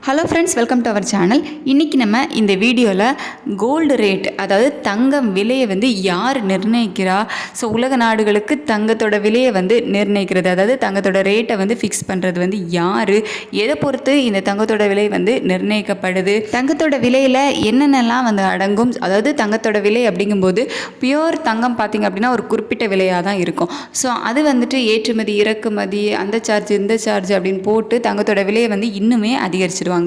Hello friends, welcome to our channel. இன்றைக்கி நம்ம இந்த வீடியோவில் கோல்டு ரேட், அதாவது தங்கம் விலையை யார் நிர்ணயிக்கிறா, ஸோ உலக நாடுகளுக்கு தங்கத்தோட விலையை நிர்ணயிக்கிறது, அதாவது தங்கத்தோட ரேட்டை ஃபிக்ஸ் பண்ணுறது யார், எதை பொறுத்து இந்த தங்கத்தோட விலை நிர்ணயிக்கப்படுது, தங்கத்தோட விலையில் என்னென்னலாம் அடங்கும், அதாவது தங்கத்தோட விலை அப்படிங்கும்போது பியோர் தங்கம் பார்த்திங்க அப்படின்னா ஒரு குறிப்பிட்ட விலையாக தான் இருக்கும். ஸோ அது ஏற்றுமதி இறக்குமதி அந்த சார்ஜ் இந்த சார்ஜ் அப்படின்னு போட்டு தங்கத்தோட விலையை இன்னுமே அதிகரிச்சிடும்.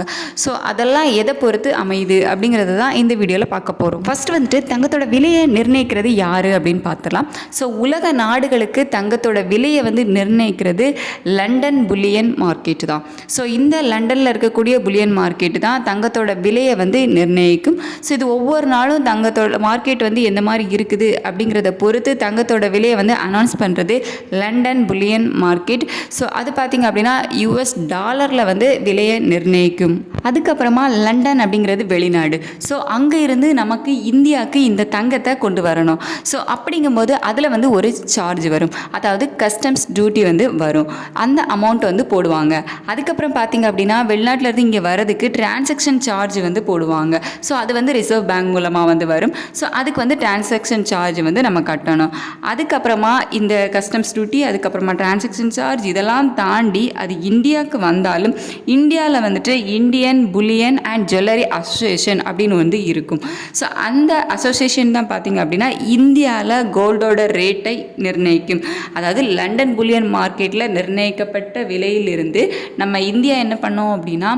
ஸோ அதெல்லாம் எதை பொறுத்து அமையுது அப்படிங்கிறது தான் இந்த வீடியோவில் பார்க்க போகிறோம். ஃபர்ஸ்ட் தங்கத்தோட விலையை நிர்ணயிக்கிறது யார் அப்படின்னு பார்த்துலாம். ஸோ உலக நாடுகளுக்கு தங்கத்தோட விலையை நிர்ணயிக்கிறது லண்டன் புல்லியன் மார்க்கெட் தான். ஸோ இந்த லண்டனில் இருக்கக்கூடிய புல்லியன் மார்க்கெட் தான் தங்கத்தோட விலையை நிர்ணயிக்கும். ஸோ இது ஒவ்வொரு நாளும் தங்கத்தோட மார்க்கெட் எந்த மாதிரி இருக்குது அப்படிங்கிறத பொறுத்து தங்கத்தோட விலையை அனௌன்ஸ் பண்ணுறது லண்டன் புல்லியன் மார்க்கெட். ஸோ அது பார்த்திங்க அப்படின்னா US டாலரில் விலையை நிர்ணயிக்கும். அதுக்கப்புறமா லண்டன் அப்படிங்கிறது வெளிநாடு. ஸோ அங்கே இருந்து நமக்கு இந்தியாவுக்கு இந்த தங்கத்தை கொண்டு வரணும். ஸோ அப்படிங்கும்போது அதில் ஒரு சார்ஜ் வரும், அதாவது கஸ்டம்ஸ் டியூட்டி வரும். அந்த அமௌண்ட் போடுவாங்க. அதுக்கப்புறம் பார்த்திங்க அப்படின்னா வெளிநாட்டிலேருந்து இங்கே வரதுக்கு டிரான்சாக்ஷன் சார்ஜ் போடுவாங்க. ஸோ அது ரிசர்வ் பேங்க் மூலமாக வரும். ஸோ அதுக்கு டிரான்சாக்ஷன் சார்ஜ் நம்ம கட்டணும். அதுக்கப்புறமா இந்த கஸ்டம்ஸ் டியூட்டி, அதுக்கப்புறமா டிரான்சாக்ஷன் சார்ஜ் இதெல்லாம் தாண்டி அது இந்தியாவுக்கு வந்தாலும் இந்தியாவில் Indian bullion and jewellery association அப்படின்னு இருக்கும். ஸோ அந்த அசோசியேஷன் தான் பார்த்திங்க அப்படின்னா இந்தியாவில் கோல்டோட ரேட்டை நிர்ணயிக்கும். அதாவது லண்டன் புல்லியன் மார்க்கெட்டில் நிர்ணயிக்கப்பட்ட விலையிலிருந்து நம்ம இந்தியா என்ன பண்ணோம் அப்படின்னா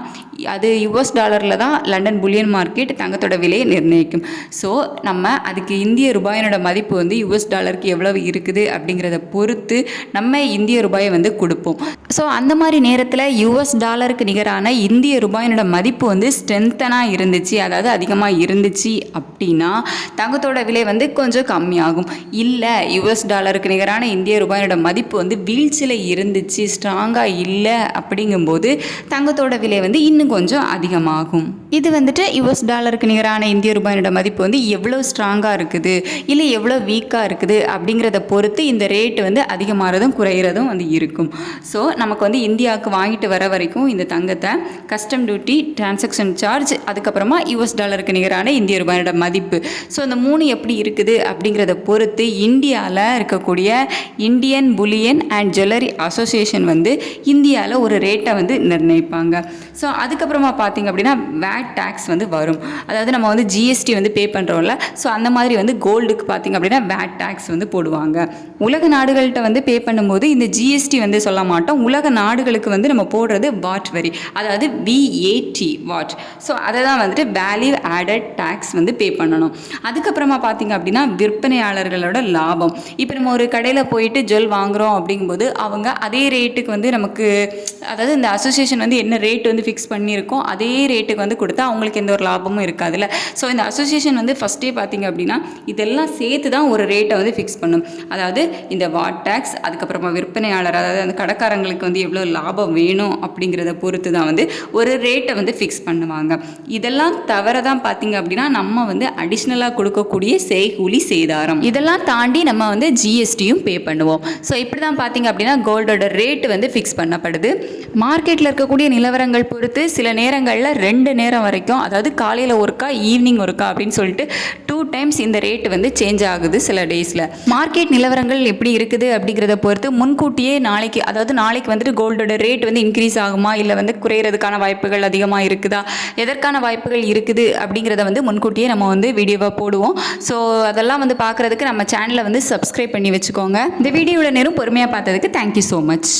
அது US டாலரில் தான் லண்டன் புல்லியன் மார்க்கெட் தங்கத்தோட விலையை நிர்ணயிக்கும். ஸோ நம்ம அதுக்கு இந்திய ரூபாயினோட மதிப்பு US டாலருக்கு எவ்வளவு இருக்குது அப்படிங்கிறத பொறுத்து நம்ம இந்திய ரூபாயை கொடுப்போம். ஸோ அந்த மாதிரி நேரத்தில் US டாலருக்கு நிகரான இந்திய ரூபாயினோட மதிப்பு ஸ்ட்ரென்த்தனாக இருந்துச்சு, அதாவது அதிகமாக இருந்துச்சு அப்படின்னா தங்கத்தோட விலை கொஞ்சம் கம்மியாகும். இல்லை US டாலருக்கு நிகரான இந்திய ரூபாயினோட மதிப்பு வீழ்ச்சியில் இருந்துச்சு, ஸ்ட்ராங்காக இல்லை அப்படிங்கும்போது தங்கத்தோட விலை இன்னும் கொஞ்சம் அதிகமாகும். இது US டாலருக்கு நிகரான இந்திய ரூபாயினோட மதிப்பு எவ்வளோ ஸ்ட்ராங்காக இருக்குது இல்லை எவ்வளோ வீக்காக இருக்குது அப்படிங்கிறத பொறுத்து இந்த ரேட் அதிகமாகிறதும் குறையிறதும் இருக்கும். ஸோ நமக்கு இந்தியாவுக்கு வாங்கிட்டு வர வரைக்கும் இந்த தங்கத்தை கஸ்டம் டியூட்டி, டிரான்சாக்ஷன் சார்ஜ், அதுக்கப்புறமா US டாலருக்கு நிகரான இந்திய ரூபாயோட மதிப்பு, ஸோ இந்த 3 எப்படி இருக்குது அப்படிங்கிறத பொறுத்து இந்தியாவில் இருக்கக்கூடிய Indian bullion and jewellery association இந்தியாவில் ஒரு ரேட்டை நிர்ணயிப்பாங்க. ஸோ அதுக்கப்புறமா பார்த்திங்க அப்படின்னா வேட் டேக்ஸ் வரும். அதாவது நம்ம GST பே பண்ணுறோம்ல, ஸோ அந்த மாதிரி கோல்டுக்கு பார்த்திங்க அப்படின்னா வேட் டேக்ஸ் போடுவாங்க. உலக நாடுகள்கிட்ட பே பண்ணும்போது இந்த GST சொல்ல மாட்டோம். உலக நாடுகளுக்கு நம்ம போடுறது வாட் வரி, அதாவது VAT வாட். ஸோ அதை தான் வேல்யூ ஆடட் டேக்ஸ் பே பண்ணணும். அதுக்கப்புறமா பார்த்திங்க அப்படின்னா விற்பனையாளர்களோட லாபம். இப்போ நம்ம ஒரு கடையில் போயிட்டு ஜுவல் வாங்குகிறோம் அப்படிங்கும்போது அவங்க அதே ரேட்டுக்கு நமக்கு, அதாவது இந்த அசோசியேஷன் என்ன ரேட் ஃபிக்ஸ் பண்ணியிருக்கோம் அதே ரேட்டுக்கு கொடுத்தா அவங்களுக்கு எந்த ஒரு லாபமும் இருக்காதுல்ல. ஸோ இந்த அசோசியேஷன் ஃபஸ்ட்டே பார்த்திங்க அப்படின்னா இதெல்லாம் சேர்த்து தான் ஒரு ரேட்டை ஃபிக்ஸ் பண்ணும். அதாவது இந்த வாட் டேக்ஸ், அதுக்கப்புறமா விற்பனையாளர், அதாவது அந்த கடைக்காரங்களுக்கு எவ்வளோ லாபம் வேணும் அப்படிங்கிறத பொறுத்து தான் ஒரு ரேட்டை ஃபிக்ஸ் பண்ணுவாங்க. இதெல்லாம் தவிர தான் பார்த்திங்க அப்படின்னா நம்ம அடிஷ்னலாக கொடுக்கக்கூடிய செய்கூலி சேதாரம், இதெல்லாம் தாண்டி நம்ம GSTயும் பே பண்ணுவோம். ஸோ இப்படி தான் பார்த்திங்க அப்படின்னா கோல்டோட ரேட்டு ஃபிக்ஸ் பண்ணப்படுது. மார்க்கெட்டில் இருக்கக்கூடிய நிலவரங்கள் பொறுத்து சில நேரங்களில் 2 நேரம் வரைக்கும், அதாவது காலையில் ஒருக்கா ஈவினிங் ஒருக்கா அப்படின்னு சொல்லிட்டு 2 டைம்ஸ் இந்த ரேட்டு சேஞ்ச் ஆகுது சில டேஸில். மார்க்கெட் நிலவரங்கள் எப்படி இருக்குது அப்படிங்கிறத பொறுத்து முன்கூட்டியே நாளைக்கு, அதாவது நாளைக்கு கோல்டோட ரேட் இன்க்ரீஸ் ஆகுமா இல்லை குறையிறதுக்கான வாய்ப்புகள் அதிகமாக இருக்குதா, எதற்கான வாய்ப்புகள் இருக்குது அப்படிங்கிறத முன்கூட்டியே நம்ம வீடியோவாக போடுவோம். ஸோ அதெல்லாம் பார்க்குறதுக்கு நம்ம சேனலை சப்ஸ்கிரைப் பண்ணி வச்சுக்கோங்க. இந்த வீடியோவில் நேரம் பொறுமையாக பார்த்ததுக்கு தேங்க்யூ ஸோ மச்.